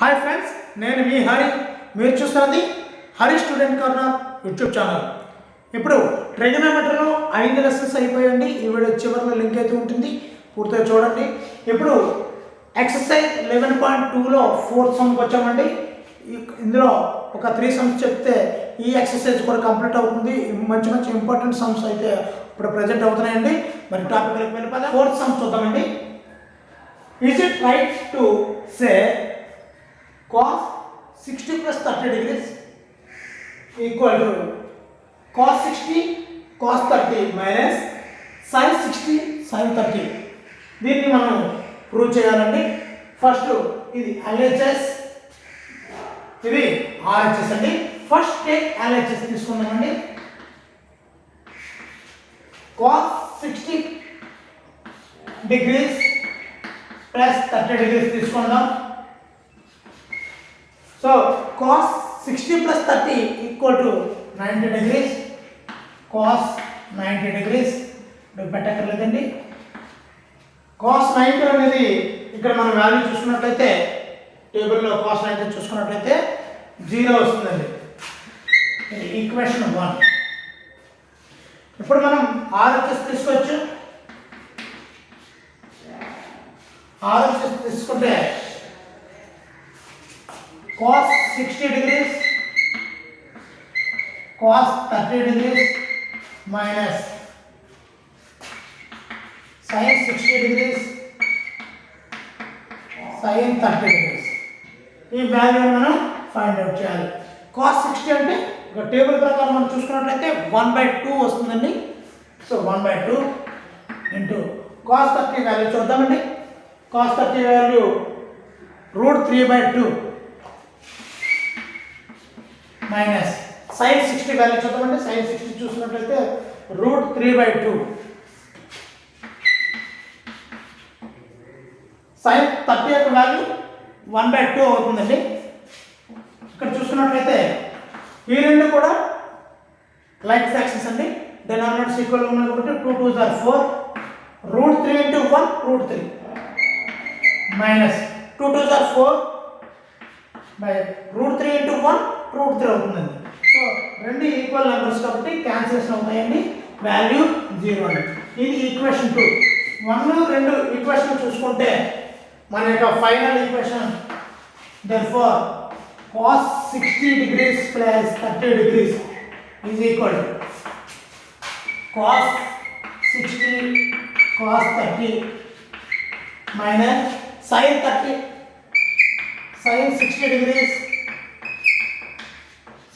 Hi friends, నేను మీ హరి. మీరు చూస్తున్నది Hari student corner YouTube channel. ఇప్పుడు ట్రిగనోమెట్రీలో 5 లెసన్స్ అయిపోయండి. ఈ వీడియో చివరిలో లింక్ అయితే ఉంటుంది, పూర్తిగా చూడండి. ఇప్పుడు ఎక్సర్సైజ్ 11.2లో 4th సమ్కి వచ్చామండి. ఇందులో ఒక 3 సమ్స్ చెప్తే ఈ ఎక్సర్సైజ్ కూడా కంప్లీట్ అవుతుంది. మంచి మంచి ఇంపార్టెంట్ సమ్స్ అయితే ఇప్పుడు ప్రజెంట్ అవుతున్నాయండి. మరి టాపిక్లోకి వెళ్ళిపోదా. 4th సమ్ చూద్దామండి. Is it right to say cos 60 plus 30 degrees equal to cos 60 cos 30 minus sin 60 sin 30? దీన్ని మనం ప్రూవ్ చేయాలండి. ఫస్ట్ ఇది LHS, ఇది RHS అండి. ఫస్ట్ టేక్ LHS తీసుకుందామండి. cos 60 degrees plus 30 degrees తీసుకుందాం. So cos 60 plus 30 equal to 90 degrees. cos 90 degrees పెట్టక్కర్లేదండి. cos 90 అనేది ఇక్కడ మనం వాల్యూ చూసుకున్నట్లయితే టేబుల్లో cos 90 చూసుకున్నట్లయితే 0 వస్తుందండి. ఈక్వేషన్ 1. ఇప్పుడు మనం RHS తీసుకోవచ్చు. RHS తీసుకుంటే cos 60 degrees cos 30 degrees minus sin 60 degrees sin 30 degrees. ఈ వాల్యూ మనం ఫైండ్ అవుట్ చేయాలి. cos 60 అంటే ఒక టేబుల్ ప్రకారం మనం చూసుకున్నట్లయితే 1/2 వస్తుందండి. సో 1/2 ఇంటూ cos 30 వాల్యూ చూద్దామండి. cos 30 value √3/2 minus sin 60 value చూద్దామండి. sin 60 చూసినట్లయితే √3/2 sin 30 యొక్క వాల్యూ 1/2 అవుతుందండి. ఇక్కడ చూసుకున్నట్లయితే ఈ రెండు కూడా లైక్ ఫ్రాక్షన్స్ అండి. డినామినేటర్స్ ఈక్వల్ ఉన్నాయి కాబట్టి 2 2s are 4. √3 into 1 √3 minus 2 2s are 4 by √3 into 1 √3 అవుతుందండి. సో రెండు ఈక్వల్ నెంబర్స్ కాబట్టి క్యాన్సిలేషన్ అవుతాయండి. వాల్యూ 0 అండి. ఇది ఈక్వేషన్ 2. 1 2 ఈక్వేషన్ చూసుకుంటే మన యొక్క final equation therefore cos 60 degrees plus 30 degrees is equal to cos 60 cos 30 minus sin 30 sin 60 degrees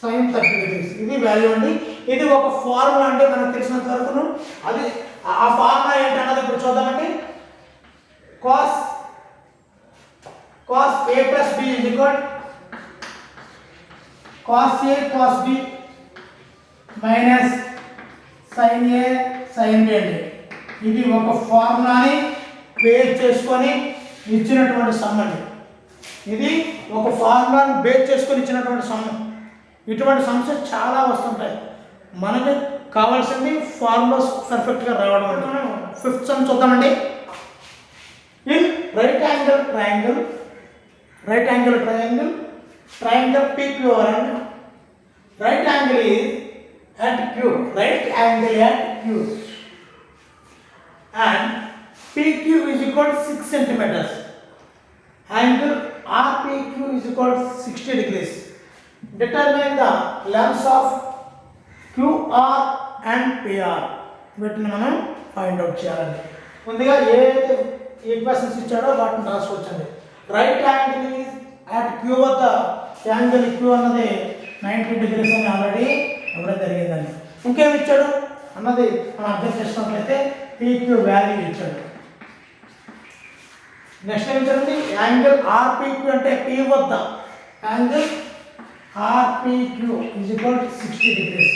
sin 30 degrees. ఇది వాల్యూ అండి. ఇది ఒక ఫార్ములా అంటే మనకు తెలిసినంత వరకు. అది ఆ ఫార్ములా ఏంటన్నది ఇప్పుడు చూద్దామండి. cos a plus b is equal cos a cos b minus sin a sin b అండి. ఇది ఒక ఫార్ములాని బేస్ చేసుకొని ఇచ్చినటువంటి సమ్ అండి. ఇది ఒక ఫార్ములాని బేస్ చేసుకొని ఇచ్చినటువంటి సమ్. ఇటువంటి సమ్స్ చాలా వస్తుంటాయి. మనకి కావాల్సింది ఫార్ములాస్ పర్ఫెక్ట్గా రావడం అంటే. మనం 5th సమ్ చూద్దామండి. In right angle triangle triangle PQR and right angle is at Q, right angle at Q, and PQ is equal to 6 centimeters. Angle RPQ is equal to 60 degrees. Determine the lengths of QR and PR. వీటిని మనం find out చేయాలండి. ముందుగా ఏదైతే equations ఇచ్చాడో వాటిని రాసుకోవచ్చండి. Right angle is at Q వద్ద angle Q అన్నది 90 degrees అని ఆల్రెడీ ఇవ్వడం జరిగిందండి. ఇంకేమి ఇచ్చాడు అన్నది మనం అర్థం చేసినట్లయితే PQ వాల్యూ ఇచ్చాడు. నెక్స్ట్ ఏం ఇచ్చాడండి, యాంగిల్ RPQ అంటే P వద్ద angle RPQ is equal to 60 degrees.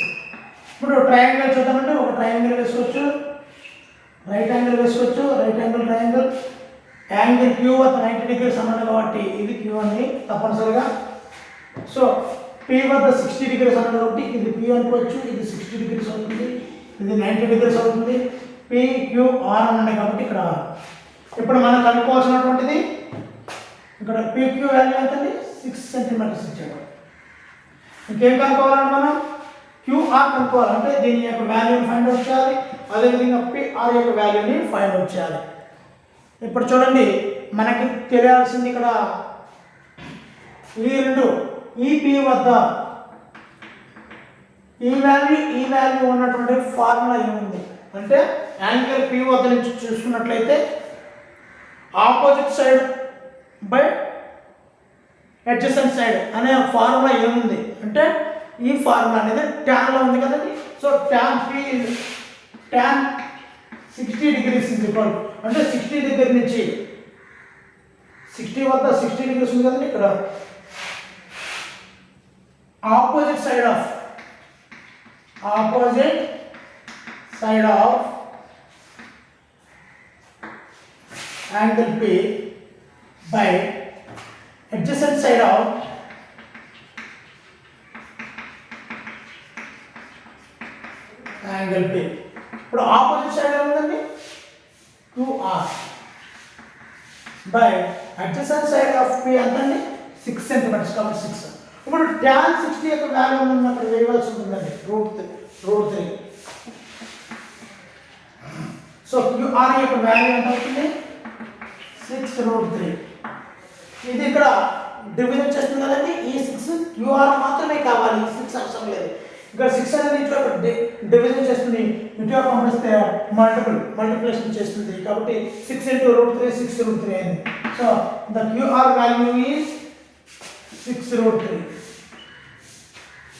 ఇప్పుడు ట్రయాంగిల్ చూద్దామంటే ఒక ట్రయాంగిల్ వేసుకోవచ్చు, రైట్ యాంగిల్ వేసుకోవచ్చు. Right angle triangle angle Q వద్ద 90 degrees అన్నాడు కాబట్టి ఇది క్యూ అండి తప్పనిసరిగా. సో P వద్ద 60 degrees అన్నాడు కాబట్టి ఇది P అనుకోవచ్చు. ఇది 60 degrees అవుతుంది, ఇది 90 degrees అవుతుంది. PQR అన్నాడు కాబట్టి ఇక్కడ. ఇప్పుడు మనం కనుక్కోవాల్సినటువంటిది ఇక్కడ పీక్యూ వాల్యూ ఎంతండి 6 సెంటీమీటర్స్ ఇచ్చాడు. ఇంకేం కనుక్కోవాలంటే మనం క్యూఆర్ కనుక్కోవాలి, అంటే దీని యొక్క వాల్యూని ఫైండ్ అవుట్ చేయాలి, అదేవిధంగా పిఆర్ యొక్క వాల్యూని ఫైండ్ అవుట్ చేయాలి. ఇప్పుడు చూడండి మనకి తెలియాల్సింది ఇక్కడ ఈ రెండు ఈపీ వద్ద ఈ వాల్యూ ఉన్నటువంటి ఫార్ములా ఏముంది అంటే యాంగిల్ పి వద్ద నుంచి చూసుకున్నట్లయితే opposite side by adjacent side అనే ఫార్ములా ఏముంది అంటే ఈ ఫార్ములా అనేది ట్యాన్లో ఉంది కదండి. సో ట్యాన్ 60 డిగ్రీస్ అంటే 60 దగ్గర నుంచి 60 వద్ద 60 డిగ్రీస్ ఉంది కదండి. ఇక్కడ opposite side of angle P by adjacent side of angle P. ఇప్పుడు ఆపోజిట్ సైడ్ ఏముందండి 2r by adjacent side of P ఎంతండి 6 సెంటీమీటర్స్ కాబట్టి 6. ఇప్పుడు tan 60 యొక్క వాల్యూ మనం అక్కడ వేయవలసి ఉంటుందండి √3. సో QR యొక్క వాల్యూ ఎంత అవుతుంది 6√3. ఇది ఇక్కడ డివిజన్ చేస్తుంది కదండి. ఈ 6 QR మాత్రమే కావాలి, 6 అవసరం లేదు. ఇక్కడ 6 అనేది ఇట్లా డివిజన్ చేస్తుంది, ఇటుగా పంపిస్తే మల్టిప్లికేషన్ చేస్తుంది కాబట్టి 6 × √3 6√3 అయింది. So the QR value is 6√3.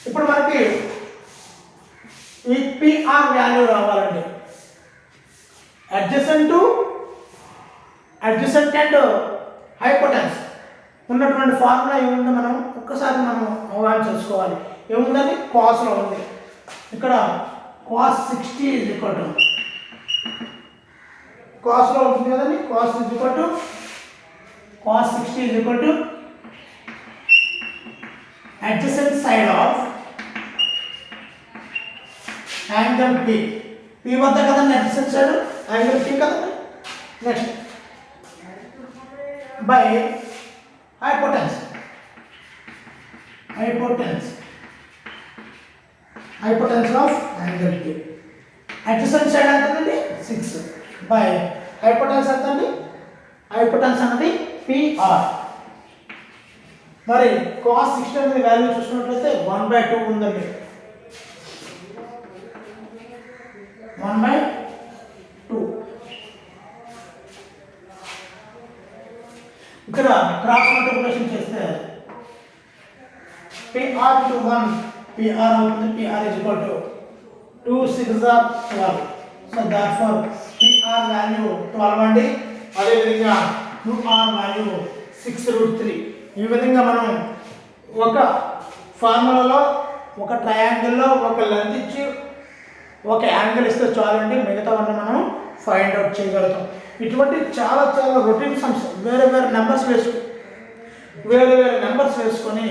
ఇప్పుడు మనకి ఈ PR వాల్యూ రావాలండి. అడ్జసెంట్ అండ్ హైపోటెన్స్ ఉన్నటువంటి ఫార్ములా ఏముందో మనం ఒక్కసారి మనం అవగాహన చేసుకోవాలి. ఏముందని కాస్లో ఉంది. ఇక్కడ cos 60 కాస్లో ఉంటుంది కదండి. cos 60 adjacent side of angle P. P వద్ద కదండి adjacent side angle P కదండి. Next by hypotenuse of angle P. adjacent side ఎంతండి 6 by hypotenuse ఎంతండి, hypotenuse అనేది PR. మరి cos 60 అనేది వాల్యూ చూసుకున్నట్లయితే 1/2 ఉందండి. 1/2. ఇక్కడ క్రాస్ మల్టిప్లికేషన్ చేస్తే PR * 1 PR అవుతుంది. PR = 2 6 12. So therefore PR value 12 అండి. అదేవిధంగా QR వాల్యూ 6√3. ఈ విధంగా మనం ఒక ఫార్ములాలో ఒక ట్రయాంగిల్లో ఒక లెంత్ ఇచ్చి ఒక యాంగిల్ ఇస్తే చాలండి, మిగతావన్నీ మనం ఫైండ్ అవుట్ చేయగలుగుతాం. ఇటువంటి చాలా రొటీన్ సమ్స్ వేరే నెంబర్స్ వేసుకొని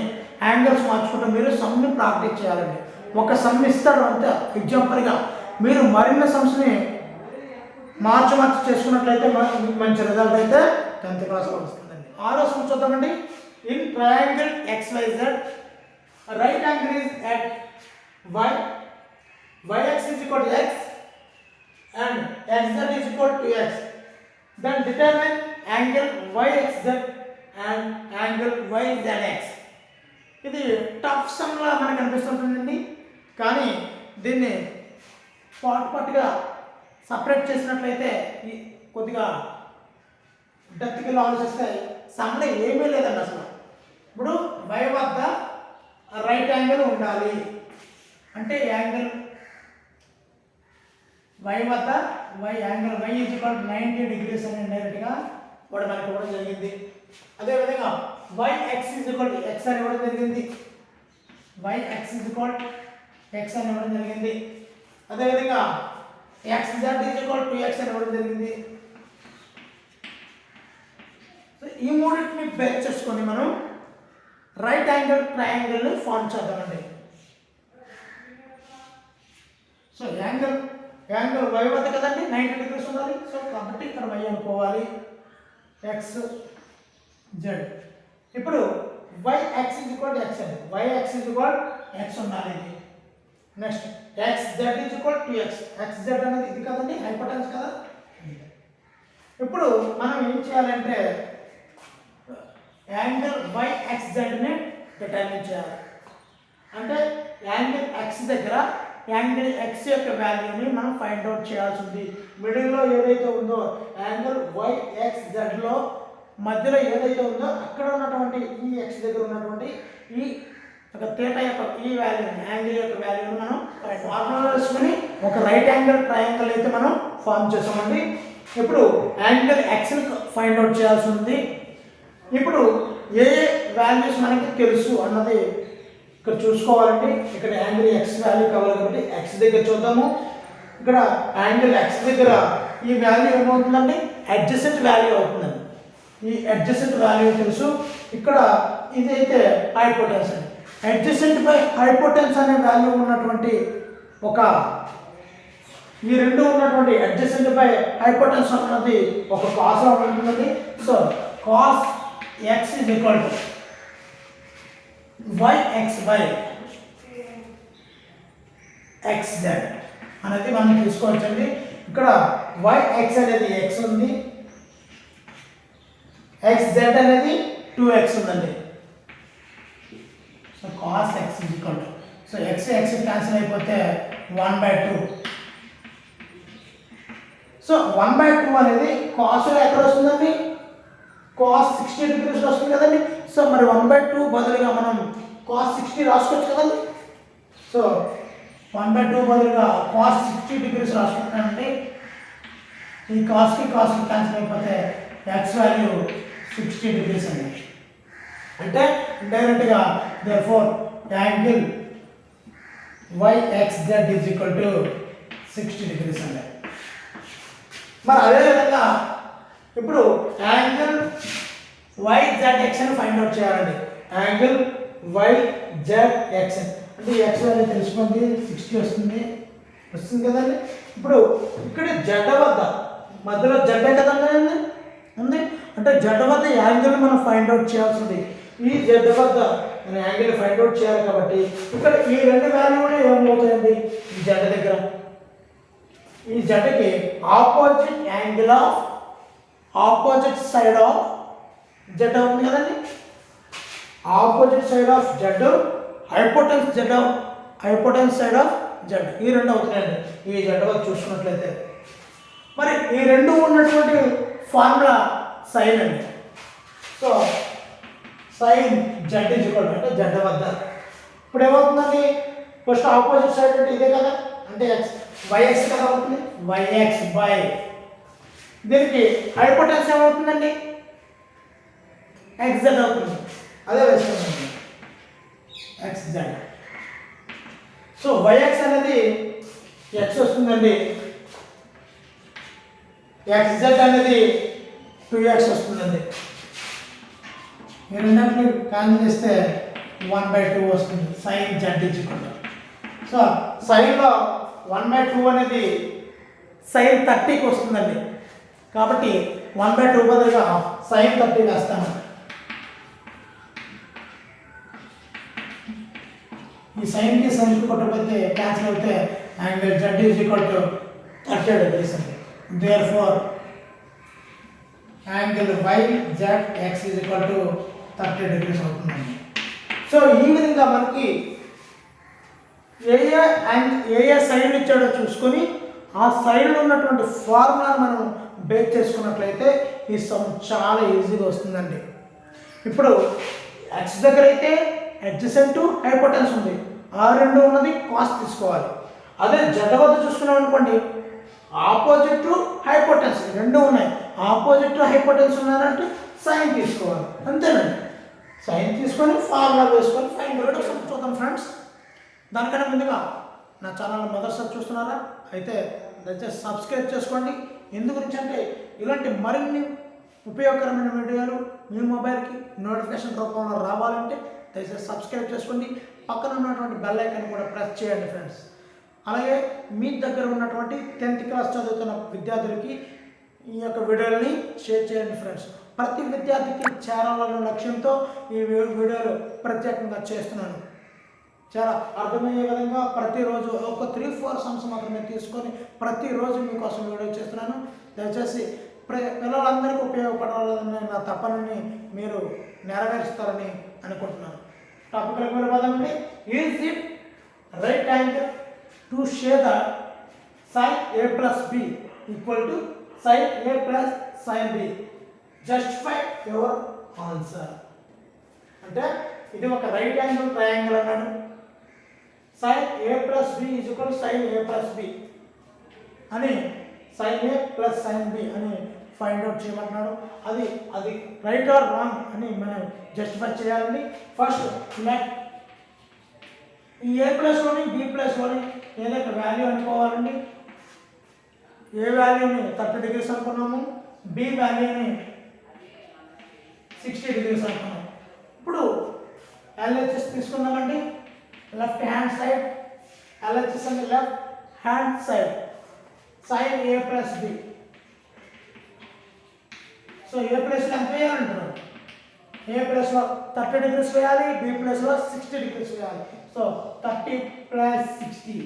యాంగిల్స్ మార్చుకుంటూ మీరు సమ్ని ప్రాక్టీస్ చేయాలండి. ఒక సమ్ ఇస్తాడు అంతే ఎగ్జాంపుల్గా, మీరు మరిన్ని సమ్స్ని మార్చి చేసుకున్నట్లయితే మంచి రిజల్ట్ అయితే 10th క్లాస్లో వస్తుందండి. ఆరో సమ్ చూద్దామండి. In triangle XYZ right angle is at yx is equal to x and xz is equal to x. Then determine angle yxz and angle yzx. ఇది టఫ్ సమ్లా మనకు అనిపిస్తుంటుందండి, కానీ దీన్ని పార్ట్గా సపరేట్ చేసినట్లయితే కొద్దిగా డెప్త్కి ఆలోచిస్తే సమ్లో ఏమీ లేదండి అసలు. ఇప్పుడు y వద్ద రైట్ యాంగిల్ ఉండాలి అంటే యాంగిల్ y వద్ద యాంగిల్ y = 90 degrees అని డైరెక్ట్గా వాడు మనకు ఇవ్వడం జరిగింది. అదేవిధంగా yx = x అని ఇవ్వడం జరిగింది. yx = x అని ఇవ్వడం జరిగింది. అదేవిధంగా xz = 2x అని ఇవ్వడం జరిగింది. సో ఈ మూడింటిని బేస్ చేసుకొని మనం రైట్ యాంగిల్ ట్రయాంగిల్ని ఫార్మ్ చేద్దామండి. సో యాంగిల్ y వద్ద కదండి 90 degrees ఉండాలి. సో కాబట్టి ఇక్కడ y అనుకోవాలి, x జెడ్. ఇప్పుడు Y X is equal to X అండి. Y X is equal X ఉండాలి ఇది. Next X Z is equal to X. X Z అనేది ఇది కదండి, హైపోటెన్స్ కదా. ఇప్పుడు మనం ఏం చేయాలంటే యాంగిల్ వై ఎక్స్ జెడ్ని డిటర్మిన్ చేయాలి. అంటే యాంగిల్ ఎక్స్ దగ్గర యాంగిల్ ఎక్స్ యొక్క వాల్యూని మనం ఫైండ్ అవుట్ చేయాల్సి ఉంది. మిడిల్లో ఏదైతే ఉందో యాంగిల్ వై ఎక్స్ జెడ్లో మధ్యలో ఏదైతే ఉందో అక్కడ ఉన్నటువంటి ఈ ఎక్స్ దగ్గర ఉన్నటువంటి ఈ ఒక థీటా యొక్క ఈ వాల్యూని యాంగిల్ యొక్క వాల్యూని మనం ఫార్ములా వేసుకుని ఒక రైట్ యాంగిల్ ట్రయాంగిల్ అయితే మనం ఫార్మ్ చేసామండి. ఇప్పుడు యాంగిల్ ఎక్స్ని ఫైండ్ అవుట్ చేయాల్సి ఉంది. ఇప్పుడు ఏ ఏ వాల్యూస్ మనకి తెలుసు అన్నది ఇక్కడ చూసుకోవాలండి. ఇక్కడ యాంగిల్ ఎక్స్ వాల్యూ కావాలి కాబట్టి ఎక్స్ దగ్గర చూద్దాము. ఇక్కడ యాంగిల్ ఎక్స్ దగ్గర ఈ వాల్యూ ఏమవుతుందండి, అడ్జసెంట్ వాల్యూ అవుతుందండి. ఈ అడ్జసెంట్ వాల్యూ తెలుసు. ఇక్కడ ఇదైతే హైపోటెన్స్ అండి. అడ్జసెంట్ బై హైపోటెన్స్ అనే వాల్యూ ఉన్నటువంటి ఒక ఈ రెండు ఉన్నటువంటి అడ్జసెంట్ బై హైపోటెన్స్ అన్నది ఒక కాస్ లా ఉంటుందండి. So cos X is equal to Y X by X Z అనేది మనం తీసుకోవచ్చండి. ఇక్కడ వై ఎక్స్ అనేది ఎక్స్ ఉంది, ఎక్స్ జెడ్ అనేది 2x ఉందండి. So cos X is equal to so X X cancel అయిపోతే 1/2. సో 1/2 అనేది కాస్లో ఎక్కడ వస్తుందండి, కాస్ 60 డిగ్రీస్ వస్తుంది కదండి. సో మరి 1/2 బదులుగా మనం కాస్ 60 రాసుకోవచ్చు కదండి. సో 1/2 బదులుగా కాస్ 60 డిగ్రీస్ రాసుకుంటానండి. ఈ కాస్కి క్యాన్సిల్ అయిపోతే ఎక్స్ వాల్యూ 60 డిగ్రీస్ అండి. అంటే డైరెక్ట్గా therefore angle Y X Z is equal to 60 degrees అండి. మరి అదేవిధంగా ఇప్పుడు యాంగిల్ వై జెడ్ ఎక్స్ అని ఫైండ్ అవుట్ చేయాలండి. యాంగిల్ వై జెడ్ ఎక్స్ అంటే ఎక్స్ వాల్యూ తెలిసిపోయింది, 60 వస్తుంది కదండి. ఇప్పుడు ఇక్కడ జెడ్ వద్ద మధ్యలో జెడ్ కదండి ఉంది, అంటే జెడ్ వద్ద యాంగిల్ మనం ఫైండ్ అవుట్ చేయాల్సింది. ఈ జెడ్ వద్ద మనం యాంగిల్ ఫైండ్ అవుట్ చేయాలి కాబట్టి ఇక్కడ ఈ రెండు వాల్యూలు ఏమవుతాయండి, ఈ జెడ్ దగ్గర ఈ జెడ్కి opposite angle of opposite side of Z అవుతుంది కదండి. Opposite side of Z, hypotenuse Z of hypotenuse side of Z, ఈ రెండు అవుతున్నాయండి ఈ జెడ్ వద్ద చూసుకున్నట్లయితే. మరి ఈ రెండు ఉన్నటువంటి ఫార్ములా సైన్ అండి. So sine Z is equal అంటే జెడ్ వద్ద ఇప్పుడు ఏమవుతుందండి, ఫస్ట్ ఆపోజిట్ సైడ్ అంటే ఇదే కదా, అంటే ఎక్స్ వైఎక్స్ కదా అవుతుంది, వైఎక్స్ బై దీనికి హైపోటెన్స్ ఏమవుతుందండి, ఎక్స్ జెడ్ అవుతుంది. అదే వేసుకుందండి ఎక్స్ జెడ్. సో వైఎక్స్ అనేది ఎక్స్ వస్తుందండి, ఎక్స్ జెడ్ అనేది 2x వస్తుందండి. ఈ రెండింటిని క్యాన్సిల్ చేస్తే 1/2 వస్తుంది. Sine Z is equal to so సైన్లో 1/2 అనేది సైన్ 30కి వస్తుందండి. కాబట్టి 1/2 బదులుగా సైన్ 30 వేస్తాను. ఈ సైన్కి సైన్కి కొట్టకపోతే క్యాన్సిల్ అయితే angle Z is equal to 30 degrees అండి. therefore angle Y Z X is equal to 30 degrees అవుతుందండి. సో ఈ విధంగా మనకి ఏ సైడ్ ఇచ్చాడో చూసుకొని ఆ సైడ్లో ఉన్నటువంటి ఫార్ములాను మనం బేస్ చేసుకున్నట్లయితే ఈ సమ్ చాలా ఈజీగా వస్తుందండి. ఇప్పుడు ఎక్స్ దగ్గర అయితే అడ్జసెంట్ హైపోటెన్స్ ఉంది, ఆ రెండు ఉన్నది కాస్ తీసుకోవాలి. అదే జెడ్ వద్ద చూసుకున్నాం అనుకోండి, ఆపోజిట్ హైపోటెన్స్ రెండు ఉన్నాయి, ఆపోజిట్ హైపోటెన్స్ ఉన్నారంటే సైన్ తీసుకోవాలి, అంతేనండి. సైన్ తీసుకొని ఫార్ములా వేసుకొని ఫైన్ చూద్దాం ఫ్రెండ్స్. దానికన్నా ముందుగా నా ఛానల్ మొదటిసారి చూస్తున్నారా అయితే దయచేసి సబ్స్క్రైబ్ చేసుకోండి. ఎందు గురించి అంటే ఇలాంటి మరిన్ని ఉపయోగకరమైన వీడియోలు మీ మొబైల్కి నోటిఫికేషన్ రూపంలో రావాలంటే దయచేసి సబ్స్క్రైబ్ చేసుకోండి. పక్కన ఉన్నటువంటి బెల్ ఐకాన్ కూడా ప్రెస్ చేయండి ఫ్రెండ్స్. అలాగే మీ దగ్గర ఉన్నటువంటి 10th క్లాస్ చదువుతున్న విద్యార్థులకి ఈ యొక్క వీడియోని షేర్ చేయండి ఫ్రెండ్స్. ప్రతి విద్యార్థికి చేరాలన్న లక్ష్యంతో ఈ వీడియోలు ప్రత్యేకంగా చేస్తున్నాను. చాలా అర్థమయ్యే విధంగా ప్రతిరోజు ఒక 3-4 సమ్స్ మాత్రమే తీసుకొని ప్రతిరోజు మీకోసం వీడియో చేస్తున్నాను. దయచేసి పిల్లలందరికీ ఉపయోగపడాలని నా తపనని మీరు నెరవేరుస్తారని అనుకుంటున్నాను. టాపిక్లకు మీరు పదండి. Is it right angle to షే the sin a plus b equal to sin a plus sin b? Justify your answer. అంటే ఇది ఒక రైట్ యాంగిల్ ట్రయాంగిల్ అన్నాడు. sin a plus b is equal to sin a plus b అని sin a plus sin b అని find out చేయమంటున్నాడు. అది right are wrong అని మనం జస్టిఫై చేయాలండి. ఫస్ట్ లెట్ ఈ a ప్లస్లోని b ప్లస్లోని ఏదైతే వాల్యూ అనుకోవాలండి. ఏ వాల్యూని 30 డిగ్రీస్ అనుకున్నాము, బి వాల్యూని 60 డిగ్రీస్ అనుకున్నాము. ఇప్పుడు LHS తీసుకున్నామండి. లెఫ్ట్ హ్యాండ్ సైడ్ LHS అంటే left hand side sin a plus b. So A ప్లేస్లో ఎంత వేయాలంటున్నాం? ఏ ప్లేస్లో 30 డిగ్రీస్ వేయాలి, బి ప్లేస్లో 60 డిగ్రీస్ వేయాలి. సో 30 + 60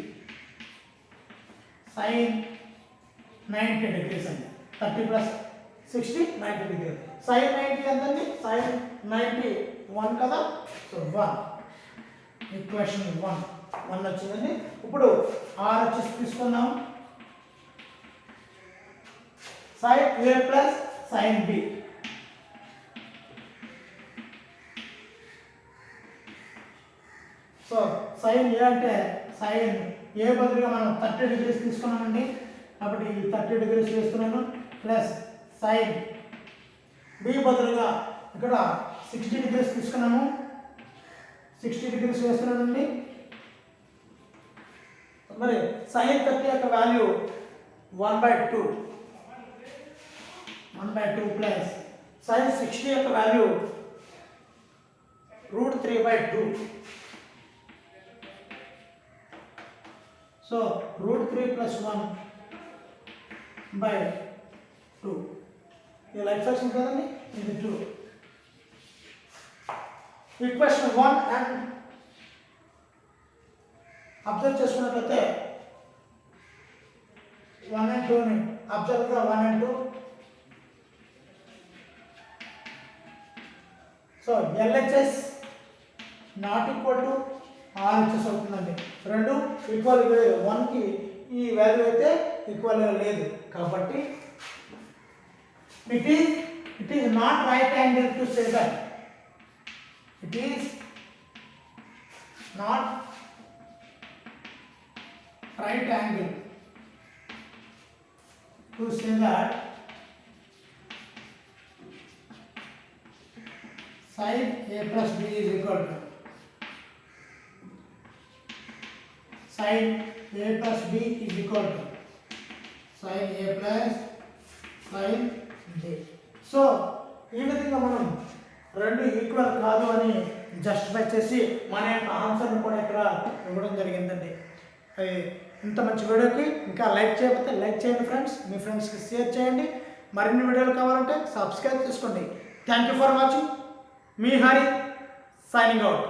sin 90 డిగ్రీస్ అండి. 30 + 60 90 డిగ్రీస్. sin 90 ఎంతండి? sin 90 1 కదా. సో 1 ఈక్వేషన్ 1 వచ్చిందండి. ఇప్పుడు RHS తీసుకుందాం. sin a plus sin b. So sin a అంటే sin a బదులుగా మనం 30 డిగ్రీస్ తీసుకున్నామండి. కాబట్టి 30 డిగ్రీస్ వేస్తున్నాను ప్లస్ sin b బదులుగా ఇక్కడ 60 డిగ్రీస్ తీసుకున్నాము. 60 డిగ్రీస్ వేస్తున్నానండి. మరి sin 30 యొక్క వాల్యూ 1/2 ప్లస్ sin 60 యొక్క వాల్యూ √3/2. సో √3 + 1/2 ఇది లైక్ ఫ్రాక్షన్ కదండి. ఇది 2. ఈక్వేషన్ 1 అండ్ అబ్జర్వ్ చేసుకున్నట్లయితే 1 and 2ని అబ్జర్వ్గా 1 and 2. So LHS not equal to RHS అవుతుందండి. రెండు ఈక్వల్ 1కి ఈ వాల్యూ అయితే ఈక్వల్ లేదు కాబట్టి it is not right angle to say that. It is not right angle to say that sin a plus b is equal to sin a plus b is equal to sin a plus sin b. So ఈ విధంగా మనం రెండు equal కాదు అని justify చేసి మన యొక్క ఆన్సర్ని కూడా ఇక్కడ ఇవ్వడం జరిగిందండి. ఇంత మంచి వీడియోకి ఇంకా లైక్ చేయకపోతే లైక్ చేయండి ఫ్రెండ్స్. మీ ఫ్రెండ్స్కి షేర్ చేయండి. మరిన్ని వీడియోలు కావాలంటే సబ్స్క్రైబ్ చేసుకోండి. Thank you for watching. Me Hari signing out.